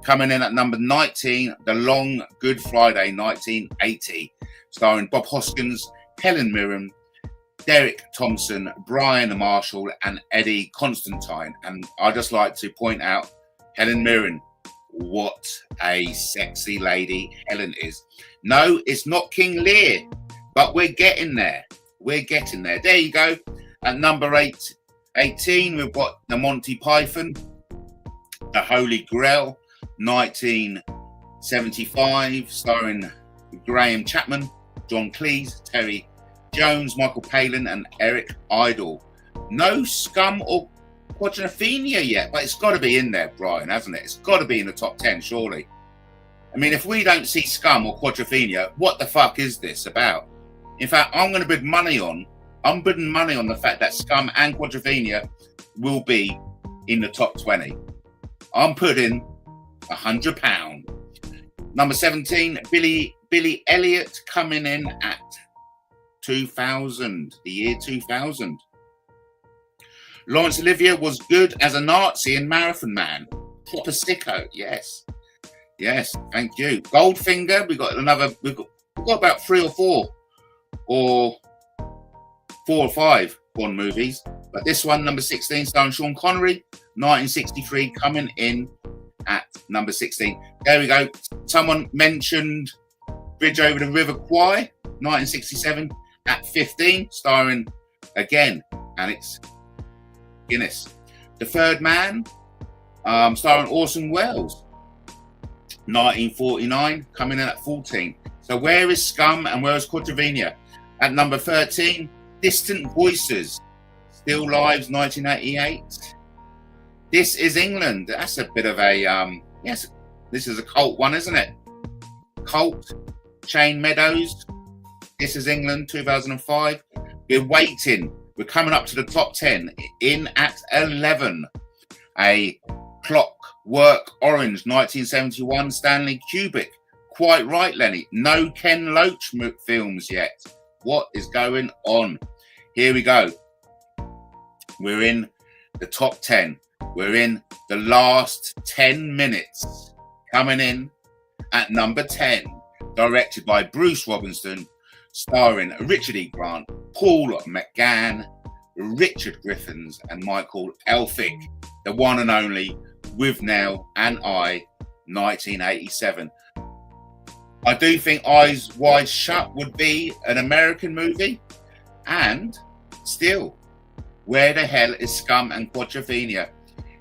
[SPEAKER 2] Coming in at number 19, The Long Good Friday, 1980, starring Bob Hoskins, Helen Mirren, Derek Thompson, Brian Marshall, and Eddie Constantine. And I'd just like to point out Helen Mirren, What a sexy lady Helen is. No, it's not King Lear, but we're getting there. We're getting there. There you go. At number 18, we've got the Monty Python, The Holy Grail, 1975, starring Graham Chapman, John Cleese, Terry Jones, Michael Palin, and Eric Idle. No Scum or Quadrophenia yet, but it's got to be in there, Brian, hasn't it? It's got to be in the top 10, surely. I mean, if we don't see Scum or Quadrophenia, what the fuck is this about? In fact, I'm bidding money on the fact that Scum and Quadrophenia will be in the top 20. I'm putting £100. Number 17, Billy Elliot, coming in at 2000, the year 2000. Laurence Olivier was good as a Nazi in Marathon Man. Proper sicko, yes. Yes, thank you. Goldfinger, we've got about 3 or 4 or 5 Bond movies. But this one, number 16, starring Sean Connery, 1963, coming in at number 16. There we go. Someone mentioned Bridge Over the River Kwai, 1967, at 15, starring, again, Alex Guinness. The Third Man, starring Orson Welles, 1949, coming in at 14. So where is Scum and where is Quadrophenia? At number 13, Distant Voices, Still Lives, 1988. This Is England. That's a bit of a, yes, this is a cult one, isn't it? Cult, Shane Meadows, This Is England, 2005. We're waiting. We're coming up to the top 10. In at 11, a Clockwork Orange, 1971, Stanley Kubrick. Quite right, Lenny. No Ken Loach films yet. What is going on? Here we go. We're in the top 10. We're in the last 10 minutes. Coming in at number 10, directed by Bruce Robinson, starring Richard E. Grant, Paul McGann, Richard Griffiths, and Michael Elphick, the one and only With Now and I, 1987. I do think Eyes Wide Shut would be an American movie, and still, where the hell is Scum and Quadrophenia?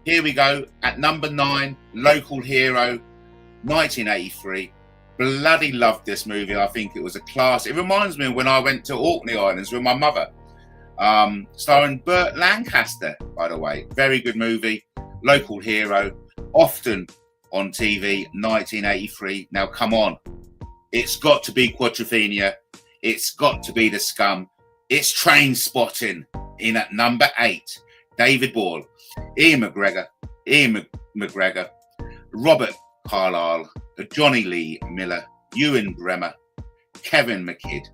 [SPEAKER 2] Here we go at number 9, Local Hero, 1983. Bloody loved this movie. I think it was a class. It reminds me of when I went to Orkney Islands with my mother. Starring Burt Lancaster, by the way. Very good movie. Local Hero, often on TV, 1983. Now, come on. It's got to be Quadrophenia. It's got to be the Scum. It's Train Spotting in at number 8. David Ball, Ian McGregor, Robert Carlyle, Johnny Lee Miller, Ewan Bremer, Kevin McKidd,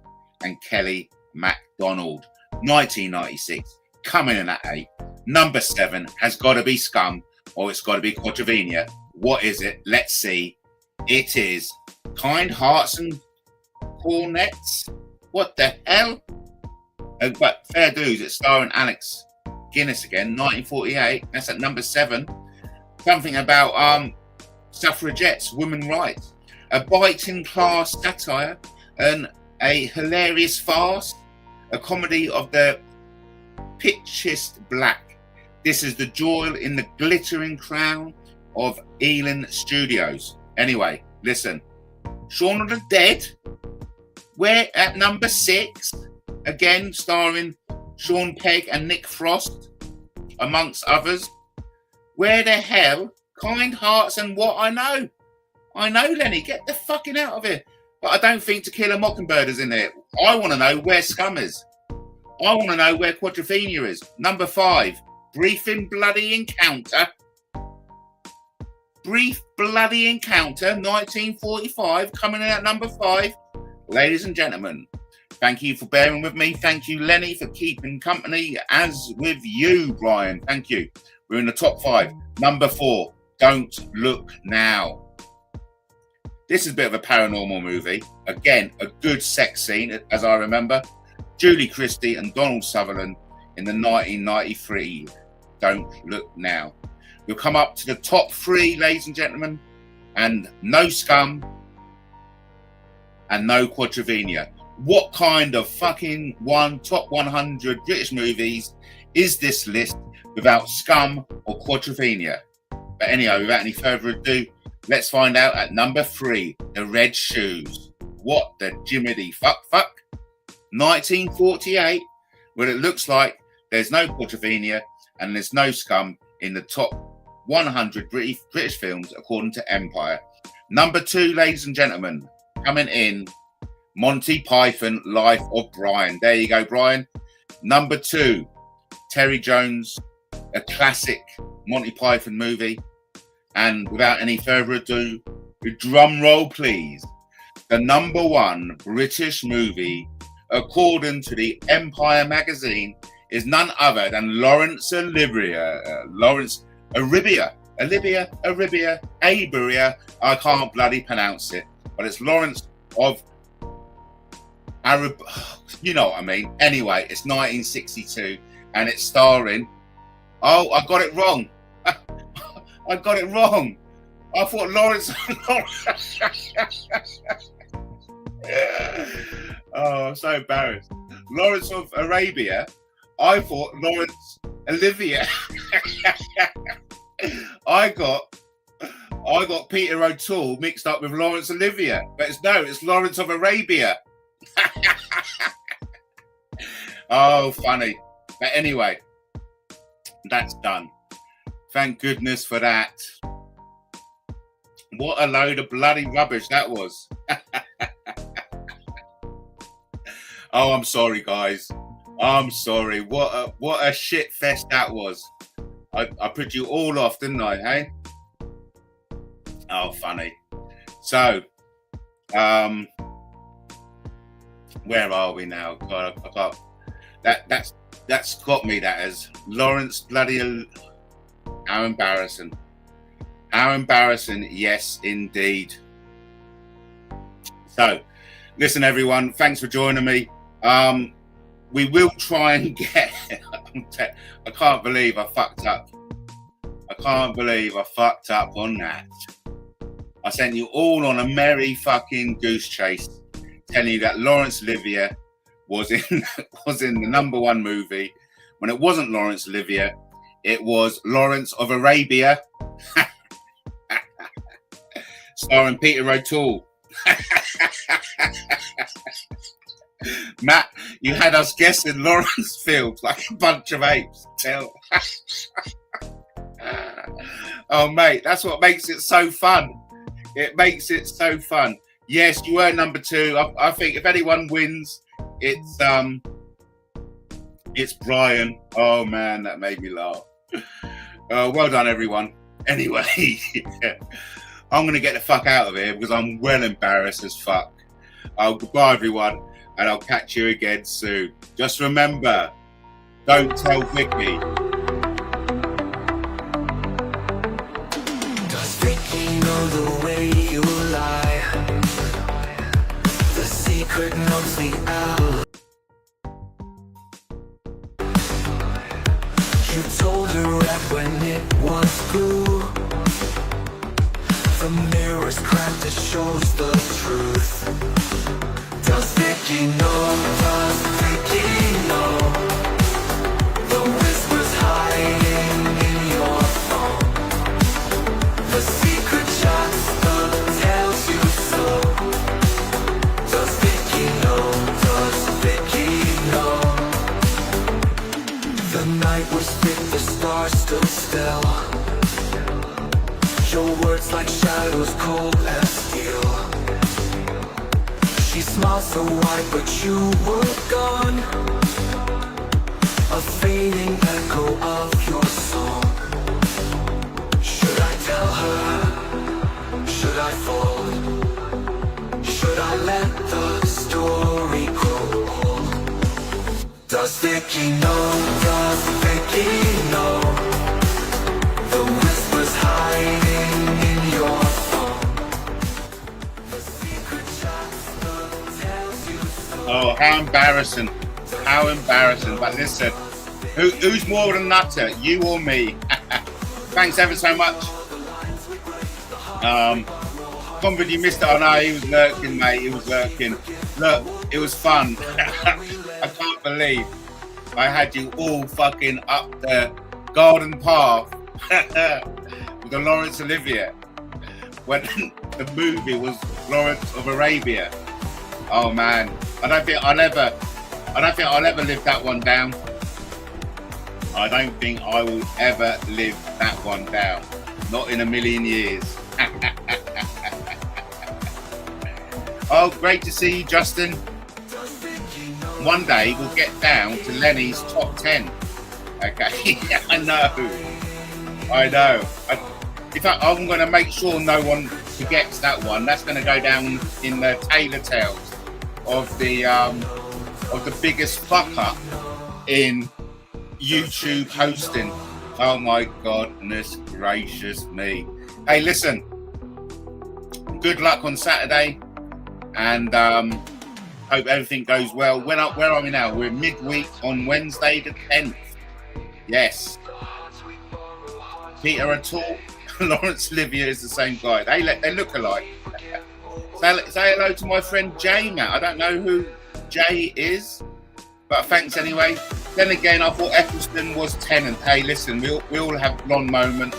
[SPEAKER 2] and Kelly MacDonald. 1996, coming in at 8. Number 7 has got to be Scum, or it's got to be Quadrophenia. What is it? Let's see. It is Kind Hearts and Cornets. What the hell? But fair dues, it's starring Alex Guinness again, 1948. That's at number 7. Something about suffragettes, women rights, a biting class satire, and a hilarious farce, a comedy of the pitchiest black. This is the jewel in the glittering crown of Ealing Studios. Anyway, listen. Shaun of the Dead, we're at number 6, again starring Sean Pegg and Nick Frost, amongst others. Where the hell? Kind Hearts and What I Know. I know, Lenny, get the fucking out of here. But I don't think To Kill a Mockingbird is in there. I want to know where Scum is. I want to know where Quadrophenia is. Number 5, Brief Bloody Encounter, 1945, coming in at number 5. Ladies and gentlemen, thank you for bearing with me. Thank you, Lenny, for keeping company, as with you, Brian. Thank you. We're in the top 5. Number 4, Don't Look Now. This is a bit of a paranormal movie. Again, a good sex scene, as I remember. Julie Christie and Donald Sutherland in the 1993 Don't Look Now. We'll come up to the top 3, ladies and gentlemen. and no Scum, and no Quadrophenia. What kind of fucking top 100 British movies is this list without Scum or Quadrophenia? But anyhow, without any further ado, let's find out at number 3, The Red Shoes. What the Jiminy fuck? 1948, where it looks like there's no Quadrophenia and there's no Scum in the top 100 British films according to Empire. Number 2, ladies and gentlemen, coming in, Monty Python, Life of Brian. There you go, Brian. Number 2, Terry Jones, a classic Monty Python movie. And without any further ado, drum roll, please. The number 1 British movie, according to the Empire magazine, is none other than Laurence Olivier. I can't bloody pronounce it, but it's Lawrence of Arab. You know what I mean. Anyway, it's 1962, and it's starring. Oh, I got it wrong. I got it wrong. I thought Lawrence. Oh, I'm so embarrassed. Lawrence of Arabia. I thought Laurence Olivier. I got Peter O'Toole mixed up with Laurence Olivier, but it's Lawrence of Arabia. Oh, funny. But anyway, that's done. Thank goodness for that. What a load of bloody rubbish that was. Oh, I'm sorry, guys. I'm sorry. What a shit fest that was. I put you all off, didn't I, hey? Oh, funny. So, where are we now? God, I got that's got me. That as Lawrence bloody. How embarrassing! How embarrassing! Yes, indeed. So, listen, everyone. Thanks for joining me. We will try and get. I can't believe I fucked up. I can't believe I fucked up on that. I sent you all on a merry fucking goose chase, telling you that Laurence Olivier was in the number 1 movie. When it wasn't Laurence Olivier, it was Lawrence of Arabia, starring Peter O'Toole. Matt, you had us guessing Lawrence films like a bunch of apes. Oh, mate, that's what makes it so fun. It makes it so fun. Yes, you were number 2. I think if anyone wins, it's Brian. Oh man, that made me laugh. Well done, everyone. Anyway, I'm gonna get the fuck out of here because I'm well embarrassed as fuck. Goodbye, everyone, and I'll catch you again soon. Just remember, don't tell Vicky.
[SPEAKER 1] Does Vicky know the way you lie? The secret knows the hour. You told her right when it was blue. The mirror's cracked, it shows the truth. Does Vicky know? Does Vicky know? The whispers hiding in your phone. The secret shots, the tells you so. Does Vicky know? Does Vicky know? The night was thick, the stars stood still. Your words like shadows, cold as steel. She smiled so wide, but you were gone. A fading echo of your song. Should I tell her? Should I fold? Should I let the story grow old? Does Vicky know? Does Vicky know? The whispers hiding in your phone. The secret shots, the tells you so.
[SPEAKER 2] Oh, how embarrassing. How embarrassing. But listen, who's more than nutter, you or me? Thanks ever so much. Conrad, you missed it. I know he was lurking, mate. He was lurking. Look, it was fun. I can't believe I had you all fucking up the garden path with the Laurence Olivier when the movie was Lawrence of Arabia. Oh man, I don't think I'll ever live that one down. I don't think I will ever live that one down. Not in a million years. Oh, great to see you, Justin. One day we'll get down to Lenny's top 10. Okay, I know. In fact, I'm going to make sure no one forgets that one. That's going to go down in the Taylor Tales of the biggest fuck up in YouTube hosting. Oh my goodness gracious me. Hey, listen, good luck on Saturday, and hope everything goes well. Where are we now? We're midweek on Wednesday the 10th. Yes. Peter O'Toole, Laurence Olivier is the same guy. They look alike. Say hello to my friend Jay, Matt. I don't know who Jay is, but thanks anyway. Then again, I thought Eccleston was 10, and hey, listen, we all have blonde moments,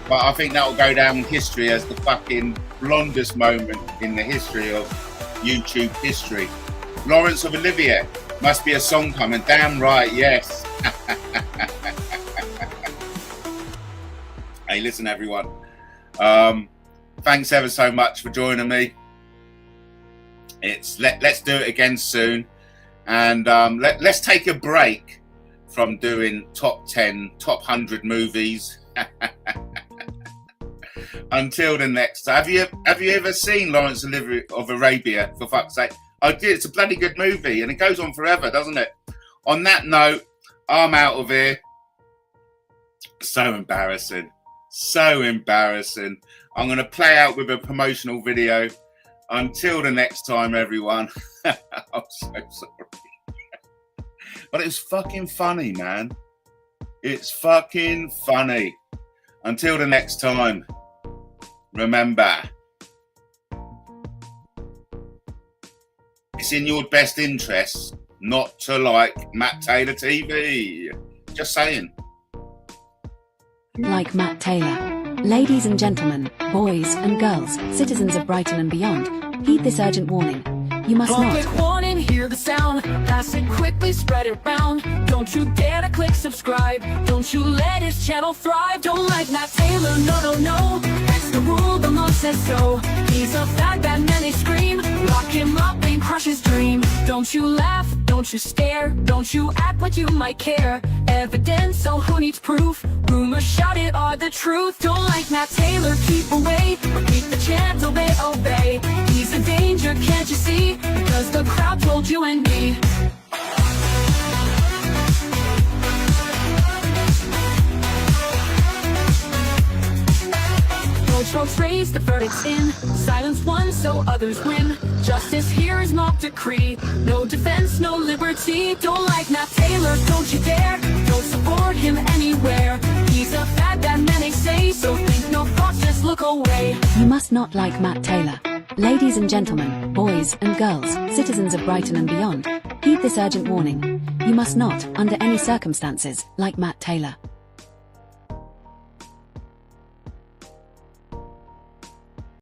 [SPEAKER 2] but I think that will go down in history as the fucking blondest moment in the history of YouTube history. Laurence of Olivier, must be a song coming. Damn right, yes. Hey, listen, everyone. Thanks ever so much for joining me. Let's do it again soon, and let's take a break from doing top 10, top 100 movies. Until the next time. Have you ever seen Laurence of Arabia? For fuck's sake, I did. It's a bloody good movie, and it goes on forever, doesn't it? On that note, I'm out of here. So embarrassing. So embarrassing. I'm going to play out with a promotional video. Until the next time, everyone. I'm so sorry. But it's fucking funny, man. It's fucking funny. Until the next time, remember, it's in your best interest not to like Matt Taylor TV. Just saying.
[SPEAKER 3] Like Matt Taylor. Ladies and gentlemen, boys and girls, citizens of Brighton and beyond, heed this urgent warning. You must not.
[SPEAKER 4] Click warning, hear the sound, pass it quickly, spread it round. Don't you dare to click subscribe. Don't you let his channel thrive. Don't like Matt Taylor, no, no, no. It's the rule, the mom says so. He's a fat, bad man, they scream. Lock him up and crush his dream. Don't you laugh, don't you stare. Don't you act like you might care. Evidence, so who needs proof? Rumors shouted are the truth. Don't like Matt Taylor, keep away. Repeat the chant till they obey. He's a danger, can't you see? Because the crowd told you and me. No strokes raised, the verdict's in. Silence won, so others win. Justice here is not decree. No defense, no liberty. Don't like Matt Taylor, don't you dare. Don't support him anywhere. He's a fat bad man, they say. So think no thoughts, just look away.
[SPEAKER 3] You must not like Matt Taylor. Ladies and gentlemen, boys and girls, citizens of Brighton and beyond, heed this urgent warning. You must not, under any circumstances, like Matt Taylor.